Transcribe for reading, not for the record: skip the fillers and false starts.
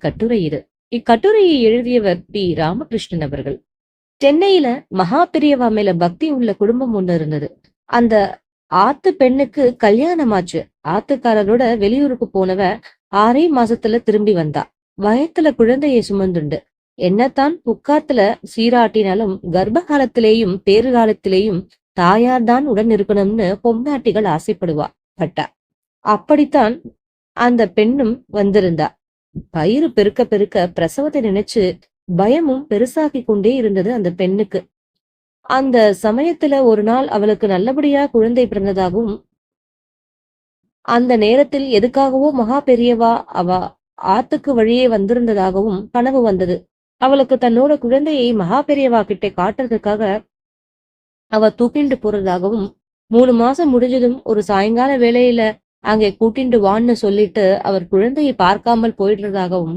கட்டுரை இது. இக்கட்டுரையை எழுதியவர் ராமகிருஷ்ணன் அவர்கள். சென்னையில மகா பெரியவா மேல பக்தி உள்ள குடும்பம் ஒண்ணு இருந்தது. அந்த ஆத்து பெண்ணுக்கு கல்யாணமாச்சு. ஆத்துக்காரரோட வெளியூருக்கு போனவ 6 மாசத்துல திரும்பி வந்தா. வயத்துல குழந்தையை சுமந்துண்டு. என்னத்தான் புக்காத்துல சீராட்டினாலும் கர்ப்ப காலத்திலேயும் பேறுகாலத்திலேயும் தாயார்தான் உடன் இருக்கணும்னு பொம்னாட்டிகள் ஆசைப்படுவா பட்டா. அப்படித்தான் அந்த பெண்ணும் வந்திருந்தா. பயிறு பெருக்க பெருக்க பிரசவத்தை நினைச்சு பயமும் பெருசாகி கொண்டே இருந்தது அந்த பெண்ணுக்கு. அந்த சமயத்துல ஒரு நாள் அவளுக்கு நல்லபடியா குழந்தை பிறந்ததாகவும், அந்த நேரத்தில் எதுக்காகவோ மகா பெரியவா அவ ஆத்துக்கு வழியே வந்திருந்ததாகவும் கனவு வந்தது. அவளுக்கு தன்னோட குழந்தையை மகா பெரியவா கிட்ட காட்டுறதுக்காக அவ தூக்கிண்டு போறதாகவும், 3 மாசம் முடிஞ்சதும் ஒரு சாயங்கால வேளையில அங்கே கூட்டிண்டு வான்னு சொல்லிட்டு அவர் குழந்தையை பார்க்காமல் போயிடுறதாகவும்